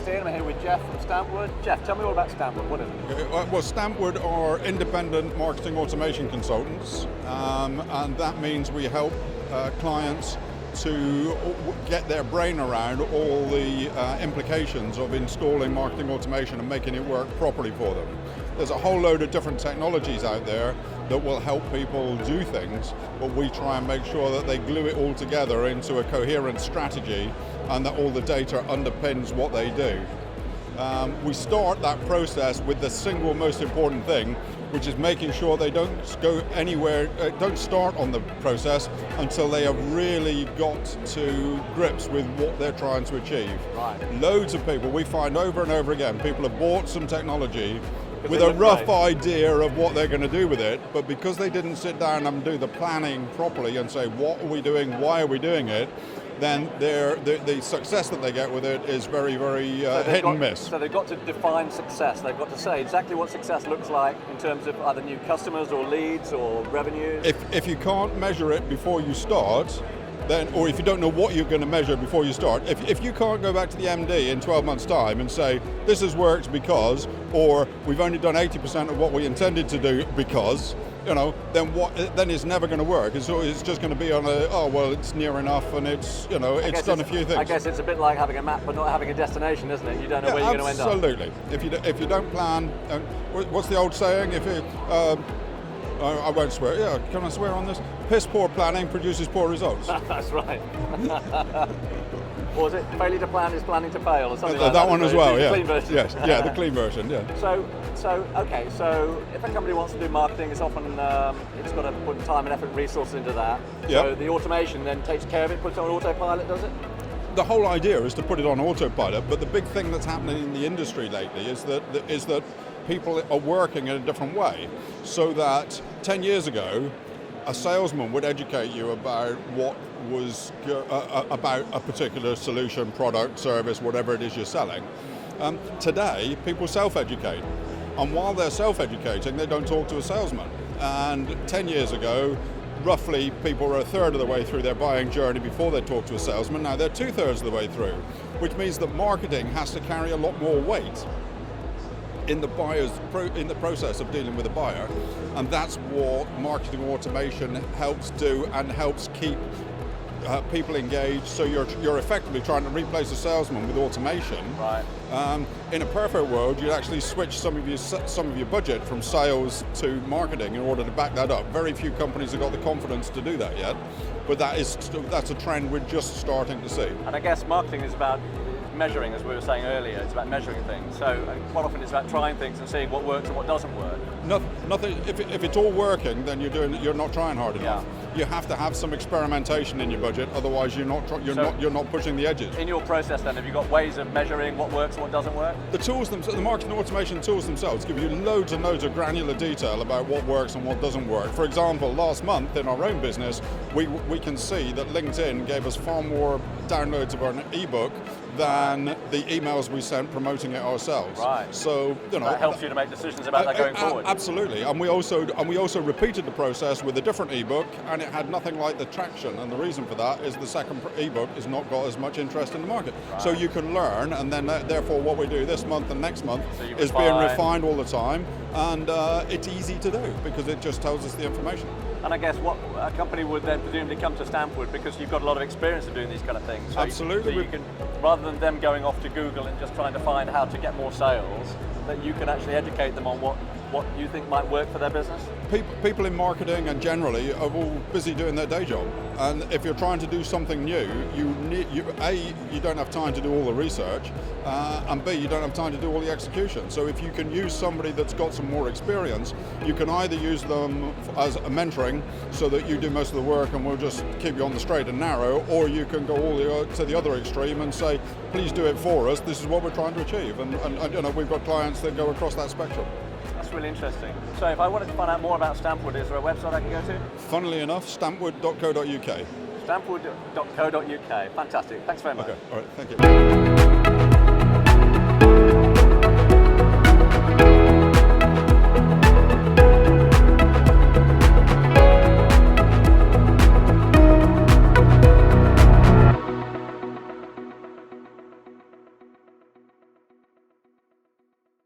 LinkedIn. I'm here with Jeff from Stampwood. Jeff, tell me all about Stampwood. What is it? Well, Stampwood are independent marketing automation consultants, and that means we help clients to get their brain around all the implications of installing marketing automation and making it work properly for them. There's a whole load of different technologies out there that will help people do things, but we try and make sure that they glue it all together into a coherent strategy and that all the data underpins what they do. We start that process with the single most important thing, which is making sure they don't go anywhere, don't start on the process until they have really got to grips with what they're trying to achieve. Right. Loads of people, we find over and over again, people have bought some technology with a rough idea of what they're going to do with it, but because they didn't sit down and do the planning properly and say, what are we doing, why are we doing it, then the success that they get with it is very, very hit and miss. So they've got to define success. They've got to say exactly what success looks like in terms of either new customers or leads or revenues. If you can't measure it before you start, then, or if you don't know what you're going to measure before you start, if you can't go back to the MD in 12 months' time and say, this has worked because, or we've only done 80% of what we intended to do because, then it's never going to work. It's just going to be on it's near enough and it's done a few things. I guess it's a bit like having a map but not having a destination, isn't it? You don't know where you're going to end up. Absolutely. If you don't plan, what's the old saying? I won't swear. Yeah, can I swear on this? Piss poor planning produces poor results. That's right. Or was it failure to plan is planning to fail, or something like that? That one as well, yeah. The clean version. Yes, yeah, the clean version, yeah. So if a company wants to do marketing, it's often it's got to put time and effort and resources into that. Yep. So the automation then takes care of it, puts it on autopilot, does it? The whole idea is to put it on autopilot, but the big thing that's happening in the industry lately is that people are working in a different way. So that 10 years ago, a salesman would educate you about what was about a particular solution, product, service, whatever it is you're selling. Today, people self-educate. And while they're self-educating, they don't talk to a salesman. And 10 years ago, roughly people were a third of the way through their buying journey before they talked to a salesman. Now they're 2/3 of the way through, which means that marketing has to carry a lot more weight in the process of dealing with a buyer, and that's what marketing automation helps do and helps keep people engaged. So you're effectively trying to replace a salesman with automation. Right. In a perfect world, you'd actually switch some of your budget from sales to marketing in order to back that up. Very few companies have got the confidence to do that yet, but that's a trend we're just starting to see. And I guess marketing is about measuring, as we were saying earlier. It's about measuring things. So quite often it's about trying things and seeing what works and what doesn't work. Nothing. If it's all working, then you're not trying hard enough. Yeah. You have to have some experimentation in your budget, otherwise you're not pushing the edges. In your process, then, have you got ways of measuring what works and what doesn't work? The tools the marketing automation tools themselves give you loads and loads of granular detail about what works and what doesn't work. For example, last month in our own business, we can see that LinkedIn gave us far more downloads of our ebook than the emails we sent promoting it ourselves. Right. So that helps you to make decisions about that going forward. Absolutely, and we also repeated the process with a different ebook, and it had nothing like the traction. And the reason for that is the second ebook has not got as much interest in the market. Right. So you can learn, and then therefore what we do this month and next month is being refined all the time, and it's easy to do because it just tells us the information. And I guess what a company would then presumably come to Stampwood because you've got a lot of experience of doing these kind of things. So Absolutely. You can, rather than them going off to Google and just trying to find how to get more sales, that you can actually educate them on what you think might work for their business? People in marketing and generally are all busy doing their day job. And if you're trying to do something new, you don't have time to do all the research, and B, you don't have time to do all the execution. So if you can use somebody that's got some more experience, you can either use them as a mentoring so that you do most of the work and we'll just keep you on the straight and narrow, or you can go all to the other extreme and say, please do it for us, this is what we're trying to achieve. And we've got clients that go across that spectrum. That's really interesting. So if I wanted to find out more about Stampwood, is there a website I can go to? Funnily enough, stampwood.co.uk. Stampwood.co.uk. Fantastic. Thanks very much. Okay. All right. Thank you.